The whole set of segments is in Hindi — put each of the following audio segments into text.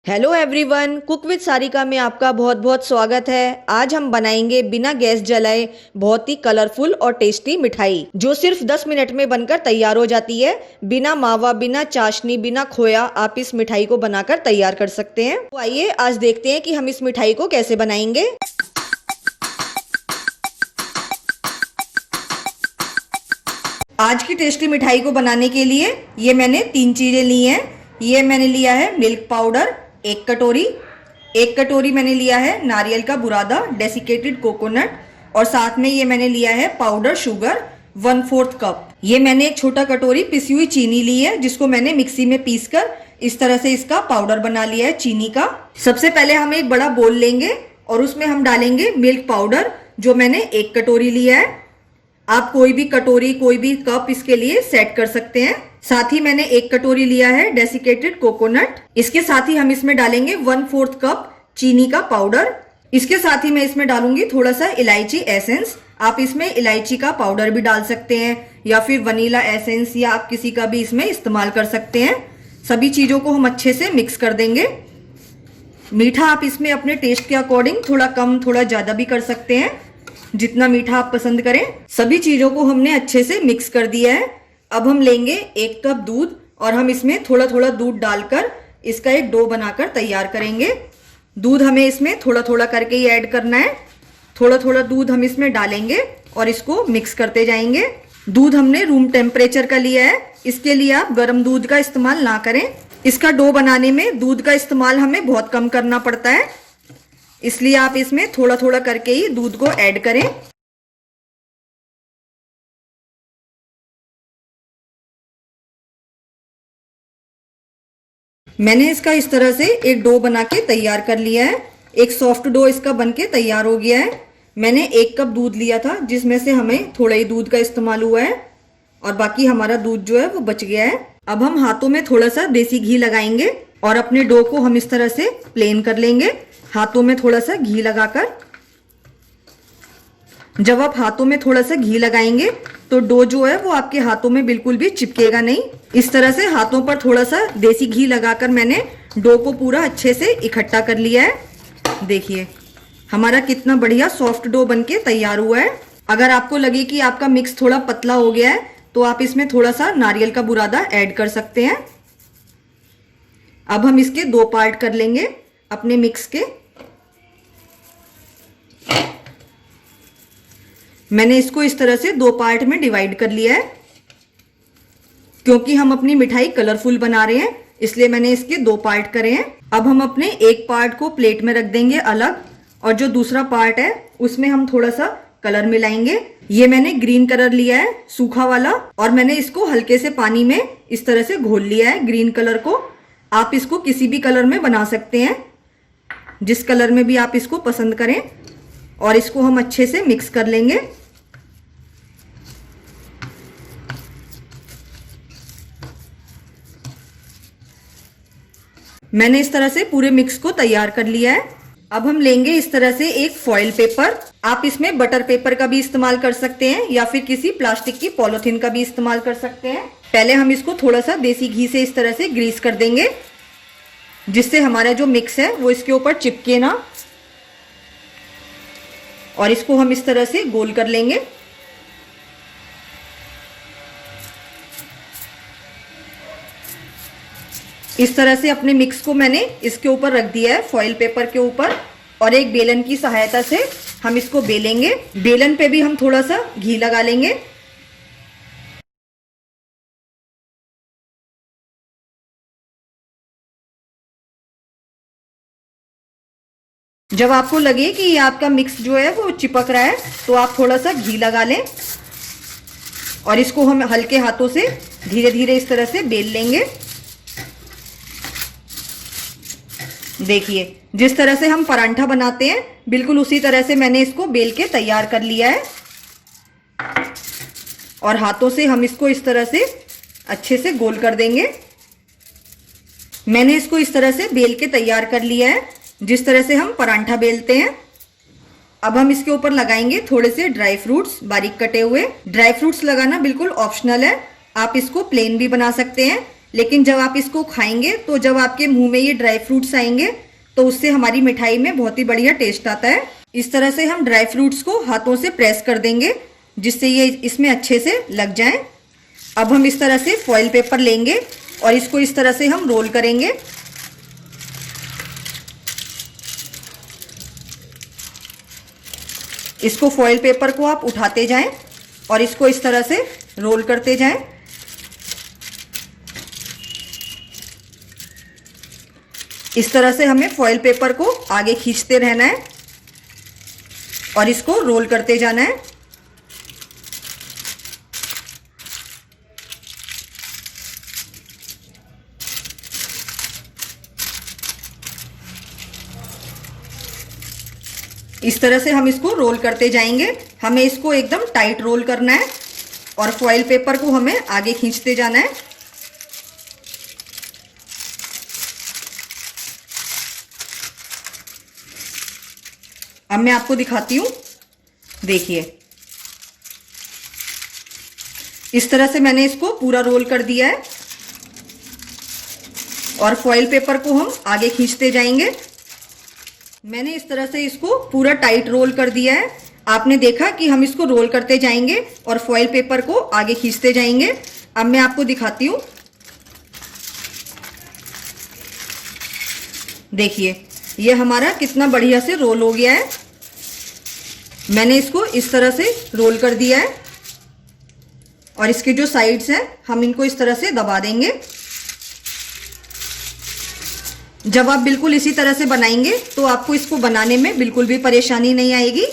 Hello everyone, cook with Sarika में आपका बहुत बहुत स्वागत है। आज हम बनाएंगे बिना गैस जलाए बहुत ही कलरफुल और टेस्टी मिठाई जो सिर्फ 10 मिनट में बनकर तैयार हो जाती है। बिना मावा, बिना चाशनी, बिना खोया आप इस मिठाई को बनाकर तैयार कर सकते हैं। तो आइए आज देखते हैं कि हम इस मिठाई को कैसे बनाएंगे। आज की टेस्टी मिठाई को बनाने के लिए ये मैंने 3 चीजें ली हैं। ये मैंने लिया है मिल्क पाउडर 1 कटोरी मैंने लिया है नारियल का बुरादा डेसिकेटेड कोकोनट, और साथ में ये मैंने लिया है पाउडर शुगर 1/4 कप। ये मैंने एक छोटा कटोरी पिसी हुई चीनी ली है जिसको मैंने मिक्सी में पीसकर इस तरह से इसका पाउडर बना लिया है चीनी का। सबसे पहले हम एक बड़ा बोल लेंगे और उसमें हम डालेंगे मिल्क पाउडर जो मैंने 1 कटोरी लिया है। आप कोई भी कटोरी, कोई भी कप इसके लिए सेट कर सकते हैं। साथ ही मैंने 1 कटोरी लिया है डेसिकेटेड कोकोनट। इसके साथ ही हम इसमें डालेंगे 1/4 कप चीनी का पाउडर। इसके साथ ही मैं इसमें डालूंगी थोड़ा सा इलायची एसेंस। आप इसमें इलायची का पाउडर भी डाल सकते हैं या फिर वनीला एसेंस या आप किसी का भी इसमें इस्तेमाल कर सकते हैं। सभी चीजों को हम अच्छे से मिक्स कर देंगे। मीठा आप इसमें अपने टेस्ट के अकॉर्डिंग थोड़ा कम थोड़ा ज्यादा भी कर सकते हैं, जितना मीठा आप पसंद करें। सभी चीजों को हमने अच्छे से मिक्स कर दिया है। अब हम लेंगे 1 कप दूध और हम इसमें थोड़ा थोड़ा दूध डालकर इसका एक डो बनाकर तैयार करेंगे। दूध हमें इसमें थोड़ा थोड़ा करके ही ऐड करना है। थोड़ा थोड़ा दूध हम इसमें डालेंगे और इसको मिक्स करते जाएंगे। दूध हमने रूम टेम्परेचर का लिया है, इसके लिए आप गर्म दूध का इस्तेमाल ना करें। इसका डो बनाने में दूध का इस्तेमाल हमें बहुत कम करना पड़ता है, इसलिए आप इसमें थोड़ा थोड़ा करके ही दूध को ऐड करें। मैंने इसका इस तरह से एक डो बना के तैयार कर लिया है। एक सॉफ्ट डो इसका बनके तैयार हो गया है। मैंने 1 कप दूध लिया था जिसमें से हमें थोड़ा ही दूध का इस्तेमाल हुआ है और बाकी हमारा दूध जो है वो बच गया है। अब हम हाथों में थोड़ा सा देसी घी लगाएंगे और अपने डो को हम इस तरह से प्लेन कर लेंगे हाथों में थोड़ा सा घी लगाकर। जब आप हाथों में थोड़ा सा घी लगाएंगे तो डो जो है वो आपके हाथों में बिल्कुल भी चिपकेगा नहीं। इस तरह से हाथों पर थोड़ा सा देसी घी लगाकर मैंने डो को पूरा अच्छे से इकट्ठा कर लिया है। देखिए हमारा कितना बढ़िया सॉफ्ट डो बनके तैयार हुआ है। अगर आपको लगे कि आपका मिक्स थोड़ा पतला हो गया है तो आप इसमें थोड़ा सा नारियल का बुरादा ऐड कर सकते हैं। अब हम इसके 2 पार्ट कर लेंगे अपने मिक्स के। मैंने इसको इस तरह से 2 पार्ट में डिवाइड कर लिया है। क्योंकि हम अपनी मिठाई कलरफुल बना रहे हैं इसलिए मैंने इसके 2 पार्ट करे हैं। अब हम अपने एक पार्ट को प्लेट में रख देंगे अलग, और जो दूसरा पार्ट है उसमें हम थोड़ा सा कलर मिलाएंगे। ये मैंने ग्रीन कलर लिया है सूखा वाला, और मैंने इसको हल्के से पानी में इस तरह से घोल लिया है ग्रीन कलर को। आप इसको किसी भी कलर में बना सकते हैं, जिस कलर में भी आप इसको पसंद करें, और इसको हम अच्छे से मिक्स कर लेंगे। मैंने इस तरह से पूरे मिक्स को तैयार कर लिया है। अब हम लेंगे इस तरह से एक फॉइल पेपर। आप इसमें बटर पेपर का भी इस्तेमाल कर सकते हैं या फिर किसी प्लास्टिक की पॉलिथीन का भी इस्तेमाल कर सकते हैं। पहले हम इसको थोड़ा सा देसी घी से इस तरह से ग्रीस कर देंगे जिससे हमारा जो मिक्स है वो इसके ऊपर चिपके ना, और इसको हम इस तरह से गोल कर लेंगे। इस तरह से अपने मिक्स को मैंने इसके ऊपर रख दिया है फॉइल पेपर के ऊपर, और एक बेलन की सहायता से हम इसको बेलेंगे। बेलन पे भी हम थोड़ा सा घी लगा लेंगे। जब आपको लगे कि ये आपका मिक्स जो है वो चिपक रहा है तो आप थोड़ा सा घी लगा लें और इसको हम हल्के हाथों से धीरे धीरे इस तरह से बेल लेंगे। देखिए जिस तरह से हम परांठा बनाते हैं बिल्कुल उसी तरह से मैंने इसको बेल के तैयार कर लिया है, और हाथों से हम इसको इस तरह से अच्छे से गोल कर देंगे। मैंने इसको इस तरह से बेल के तैयार कर लिया है जिस तरह से हम परांठा बेलते हैं। अब हम इसके ऊपर लगाएंगे थोड़े से ड्राई फ्रूट्स बारीक कटे हुए। ड्राई फ्रूट्स लगाना बिल्कुल ऑप्शनल है, आप इसको प्लेन भी बना सकते हैं लेकिन जब आप इसको खाएंगे तो जब आपके मुंह में ये ड्राई फ्रूट्स आएंगे तो उससे हमारी मिठाई में बहुत ही बढ़िया टेस्ट आता है। इस तरह से हम ड्राई फ्रूट्स को हाथों से प्रेस कर देंगे जिससे ये इसमें अच्छे से लग जाएं। अब हम इस तरह से फॉइल पेपर लेंगे और इसको इस तरह से हम रोल करेंगे। इसको फॉइल पेपर को आप उठाते जाएं और इसको इस तरह से रोल करते जाएं। इस तरह से हमें फॉइल पेपर को आगे खींचते रहना है और इसको रोल करते जाना है। इस तरह से हम इसको रोल करते जाएंगे। हमें इसको एकदम टाइट रोल करना है और फॉइल पेपर को हमें आगे खींचते जाना है। अब मैं आपको दिखाती हूँ, देखिए इस तरह से मैंने इसको पूरा रोल कर दिया है और फॉइल पेपर को हम आगे खींचते जाएंगे। मैंने इस तरह से इसको पूरा टाइट रोल कर दिया है। आपने देखा कि हम इसको रोल करते जाएंगे और फॉइल पेपर को आगे खींचते जाएंगे। अब मैं आपको दिखाती हूँ, देखिए ये हमारा कितना बढ़िया से रोल हो गया है। मैंने इसको इस तरह से रोल कर दिया है और इसके जो साइड्स हैं हम इनको इस तरह से दबा देंगे। जब आप बिल्कुल इसी तरह से बनाएंगे तो आपको इसको बनाने में बिल्कुल भी परेशानी नहीं आएगी।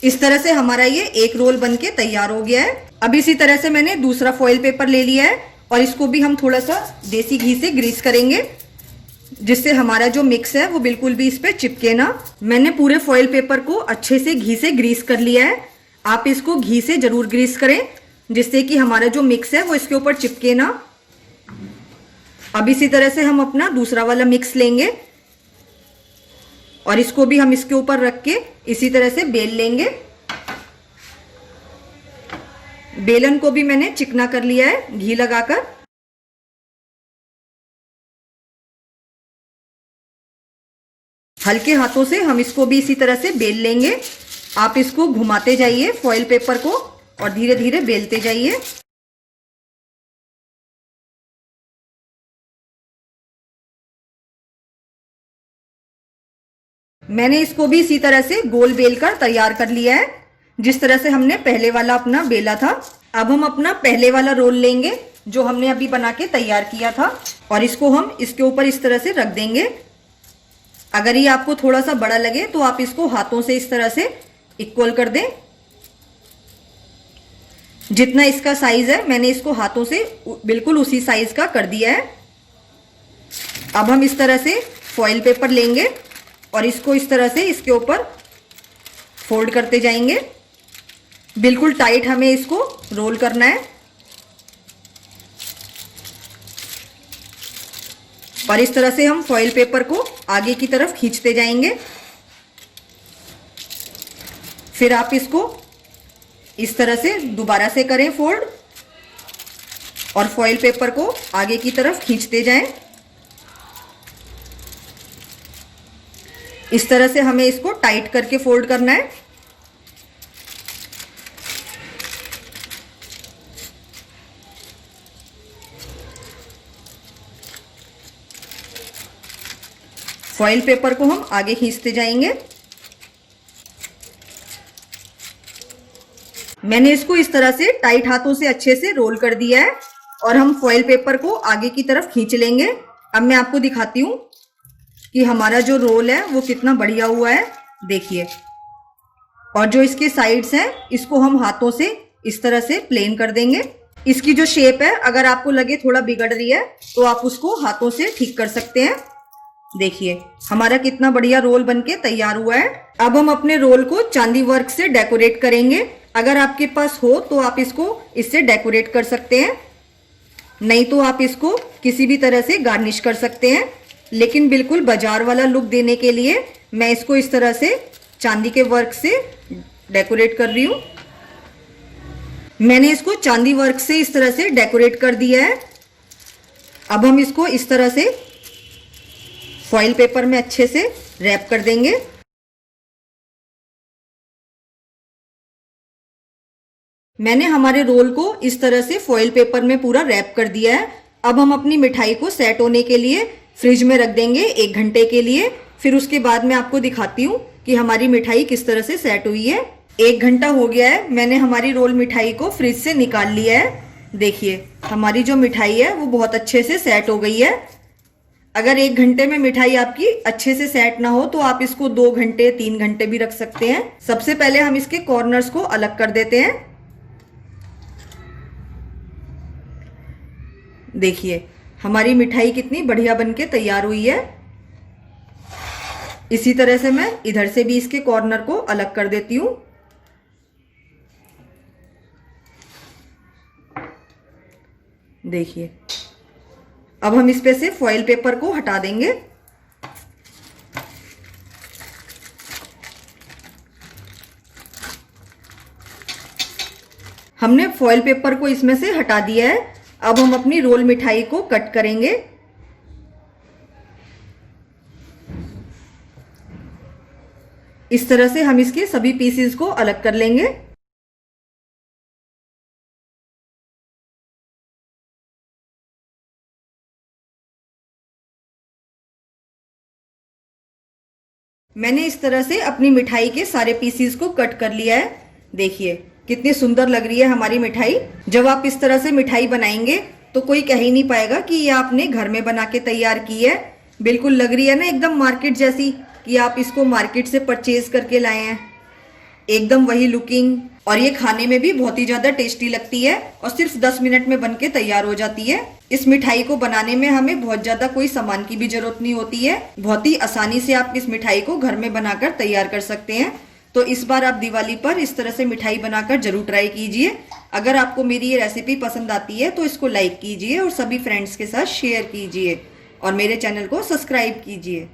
इस तरह से हमारा ये एक रोल बनके तैयार हो गया है। अब इसी तरह से मैंने दूसरा फॉइल पेपर ले लिया है और इसको भी हम थोड़ा सा देसी घी से ग्रीस करेंगे जिससे हमारा जो मिक्स है वो बिल्कुल भी इस पे चिपके ना। मैंने पूरे फॉइल पेपर को अच्छे से घी से ग्रीस कर लिया है। आप इसको घी से जरूर ग्रीस करें जिससे कि हमारा जो मिक्स है वो इसके ऊपर चिपके ना। अब इसी तरह से हम अपना दूसरा वाला मिक्स लेंगे और इसको भी हम इसके ऊपर रख के इसी तरह से बेल लेंगे। बेलन को भी मैंने चिकना कर लिया है घी लगाकर। हल्के हाथों से हम इसको भी इसी तरह से बेल लेंगे। आप इसको घुमाते जाइए फॉइल पेपर को और धीरे धीरे बेलते जाइए। मैंने इसको भी इसी तरह से गोल बेलकर तैयार कर लिया है जिस तरह से हमने पहले वाला अपना बेला था। अब हम अपना पहले वाला रोल लेंगे जो हमने अभी बना के तैयार किया था और इसको हम इसके ऊपर इस तरह से रख देंगे। अगर ये आपको थोड़ा सा बड़ा लगे तो आप इसको हाथों से इस तरह से इक्वल कर दें। जितना इसका साइज है मैंने इसको हाथों से बिल्कुल उसी साइज का कर दिया है। अब हम इस तरह से फॉइल पेपर लेंगे और इसको इस तरह से इसके ऊपर फोल्ड करते जाएंगे। बिल्कुल टाइट हमें इसको रोल करना है और इस तरह से हम फॉइल पेपर को आगे की तरफ खींचते जाएंगे। फिर आप इसको इस तरह से दोबारा से करें फोल्ड और फॉइल पेपर को आगे की तरफ खींचते जाएं। इस तरह से हमें इसको टाइट करके फोल्ड करना है। फॉइल पेपर को हम आगे खींचते जाएंगे। मैंने इसको इस तरह से टाइट हाथों से अच्छे से रोल कर दिया है और हम फॉइल पेपर को आगे की तरफ खींच लेंगे। अब मैं आपको दिखाती हूँ कि हमारा जो रोल है वो कितना बढ़िया हुआ है, देखिए। और जो इसके साइड्स हैं इसको हम हाथों से इस तरह से प्लेन कर देंगे। इसकी जो शेप है अगर आपको लगे थोड़ा बिगड़ रही है तो आप उसको हाथों से ठीक कर सकते हैं। देखिए हमारा कितना बढ़िया रोल बनके तैयार हुआ है। अब हम अपने रोल को चांदी वर्क से डेकोरेट करेंगे। अगर आपके पास हो तो आप इसको इससे डेकोरेट कर सकते हैं, नहीं तो आप इसको किसी भी तरह से गार्निश कर सकते हैं। लेकिन बिल्कुल बाजार वाला लुक देने के लिए मैं इसको इस तरह से चांदी के वर्क से डेकोरेट कर रही हूँ। मैंने इसको चांदी वर्क से इस तरह से डेकोरेट कर दिया है। अब हम इसको इस तरह से फॉइल पेपर में अच्छे से रैप कर देंगे। मैंने हमारे रोल को इस तरह से फॉइल पेपर में पूरा रैप कर दिया है। अब हम अपनी मिठाई को सेट होने के लिए फ्रिज में रख देंगे 1 घंटे के लिए। फिर उसके बाद मैं आपको दिखाती हूँ कि हमारी मिठाई किस तरह से सेट हुई है। 1 घंटा हो गया है, मैंने हमारी रोल मिठाई को फ्रिज से निकाल लिया है। देखिए हमारी जो मिठाई है वो बहुत अच्छे से सेट हो गई है। अगर 1 घंटे में मिठाई आपकी अच्छे से सेट ना हो तो आप इसको 2 घंटे 3 घंटे भी रख सकते हैं। सबसे पहले हम इसके कॉर्नर्स को अलग कर देते हैं। देखिए हमारी मिठाई कितनी बढ़िया बनके तैयार हुई है। इसी तरह से मैं इधर से भी इसके कॉर्नर को अलग कर देती हूं। देखिए अब हम इस पे से फॉइल पेपर को हटा देंगे। हमने फॉइल पेपर को इसमें से हटा दिया है। अब हम अपनी रोल मिठाई को कट करेंगे। इस तरह से हम इसके सभी पीसेस को अलग कर लेंगे। मैंने इस तरह से अपनी मिठाई के सारे पीसेस को कट कर लिया है। देखिए कितनी सुंदर लग रही है हमारी मिठाई। जब आप इस तरह से मिठाई बनाएंगे तो कोई कह ही नहीं पाएगा कि ये आपने घर में बना के तैयार की है। बिल्कुल लग रही है ना एकदम मार्केट जैसी, कि आप इसको मार्केट से परचेज करके लाए हैं। एकदम वही लुकिंग, और ये खाने में भी बहुत ही ज्यादा टेस्टी लगती है और सिर्फ 10 मिनट में बनके तैयार हो जाती है। इस मिठाई को बनाने में हमें बहुत ज्यादा कोई सामान की भी जरूरत नहीं होती है। बहुत ही आसानी से आप इस मिठाई को घर में बनाकर तैयार कर सकते हैं। तो इस बार आप दिवाली पर इस तरह से मिठाई बनाकर जरूर ट्राई कीजिए। अगर आपको मेरी ये रेसिपी पसंद आती है तो इसको लाइक कीजिए और सभी फ्रेंड्स के साथ शेयर कीजिए और मेरे चैनल को सब्सक्राइब कीजिए।